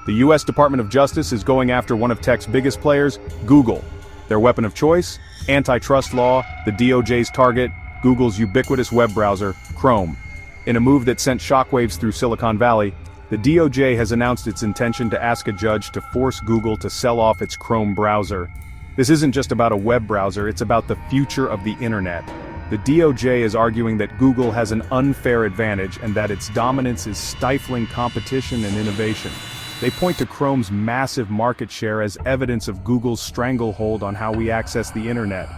The US Department of Justice is going after one of tech's biggest players, Google. Their weapon of choice? Antitrust law, the DOJ's target, Google's ubiquitous web browser, Chrome. In a move that sent shockwaves through Silicon Valley, the DOJ has announced its intention to ask a judge to force Google to sell off its Chrome browser. This isn't just about a web browser, it's about the future of the internet. The DOJ is arguing that Google has an unfair advantage and that its dominance is stifling competition and innovation. They point to Chrome's massive market share as evidence of Google's stranglehold on how we access the internet.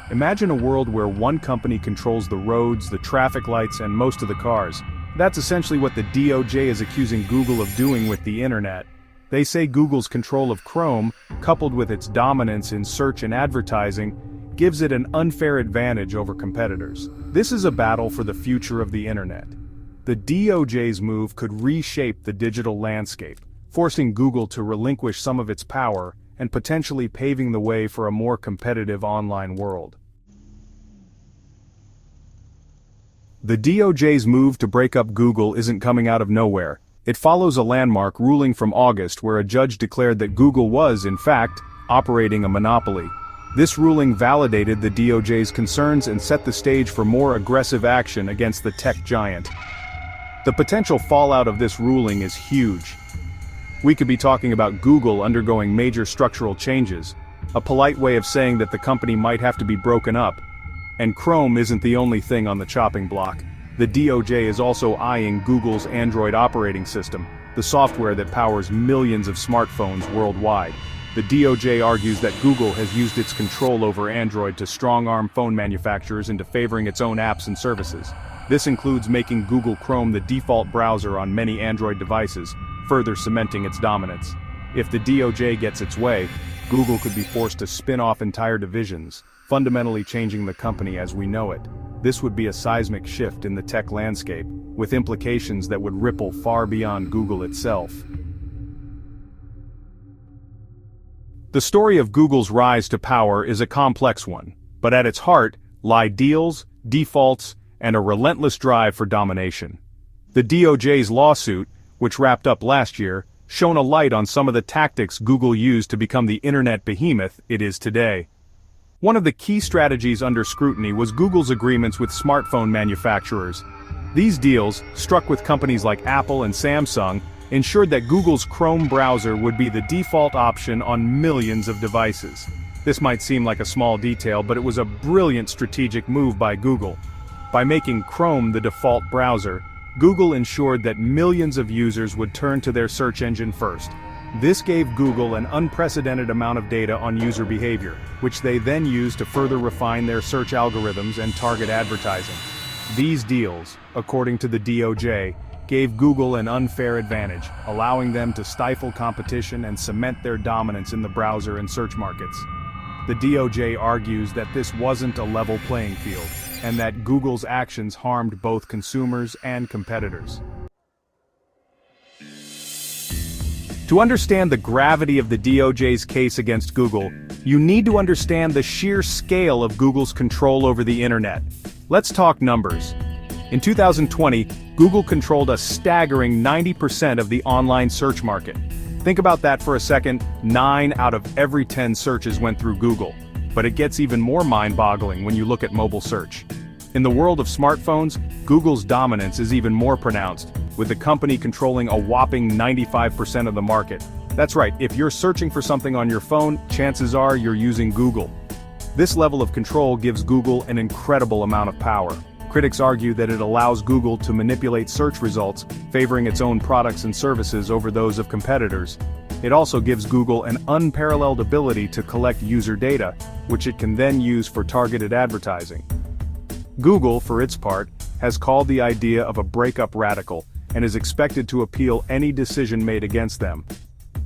Imagine a world where one company controls the roads, the traffic lights, and most of the cars. That's essentially what the DOJ is accusing Google of doing with the internet. They say Google's control of Chrome, coupled with its dominance in search and advertising, gives it an unfair advantage over competitors. This is a battle for the future of the internet. The DOJ's move could reshape the digital landscape, forcing Google to relinquish some of its power and potentially paving the way for a more competitive online world. The DOJ's move to break up Google isn't coming out of nowhere. It follows a landmark ruling from August where a judge declared that Google was, in fact, operating a monopoly. This ruling validated the DOJ's concerns and set the stage for more aggressive action against the tech giant. The potential fallout of this ruling is huge. We could be talking about Google undergoing major structural changes, a polite way of saying that the company might have to be broken up. And Chrome isn't the only thing on the chopping block. The DOJ is also eyeing Google's Android operating system, the software that powers millions of smartphones worldwide. The DOJ argues that Google has used its control over Android to strong-arm phone manufacturers into favoring its own apps and services. This includes making Google Chrome the default browser on many Android devices, further cementing its dominance. If the DOJ gets its way, Google could be forced to spin off entire divisions, fundamentally changing the company as we know it. This would be a seismic shift in the tech landscape, with implications that would ripple far beyond Google itself. The story of Google's rise to power is a complex one, but at its heart lie deals, defaults, and a relentless drive for domination. The DOJ's lawsuit, which wrapped up last year, shone a light on some of the tactics Google used to become the internet behemoth it is today. One of the key strategies under scrutiny was Google's agreements with smartphone manufacturers. These deals, struck with companies like Apple and Samsung, ensured that Google's Chrome browser would be the default option on millions of devices. This might seem like a small detail, but it was a brilliant strategic move by Google. By making Chrome the default browser, Google ensured that millions of users would turn to their search engine first. This gave Google an unprecedented amount of data on user behavior, which they then used to further refine their search algorithms and target advertising. These deals, according to the DOJ, gave Google an unfair advantage, allowing them to stifle competition and cement their dominance in the browser and search markets. The DOJ argues that this wasn't a level playing field, and that Google's actions harmed both consumers and competitors. To understand the gravity of the DOJ's case against Google, you need to understand the sheer scale of Google's control over the internet. Let's talk numbers. In 2020, Google controlled a staggering 90% of the online search market. Think about that for a second. 9 out of every 10 searches went through Google. But it gets even more mind-boggling when you look at mobile search. In the world of smartphones, Google's dominance is even more pronounced, with the company controlling a whopping 95% of the market. That's right, if you're searching for something on your phone, chances are you're using Google. This level of control gives Google an incredible amount of power. Critics argue that it allows Google to manipulate search results, favoring its own products and services over those of competitors. It also gives Google an unparalleled ability to collect user data, which it can then use for targeted advertising. Google, for its part, has called the idea of a breakup radical, and is expected to appeal any decision made against them.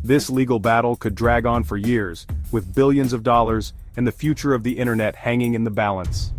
This legal battle could drag on for years, with billions of dollars and the future of the internet hanging in the balance.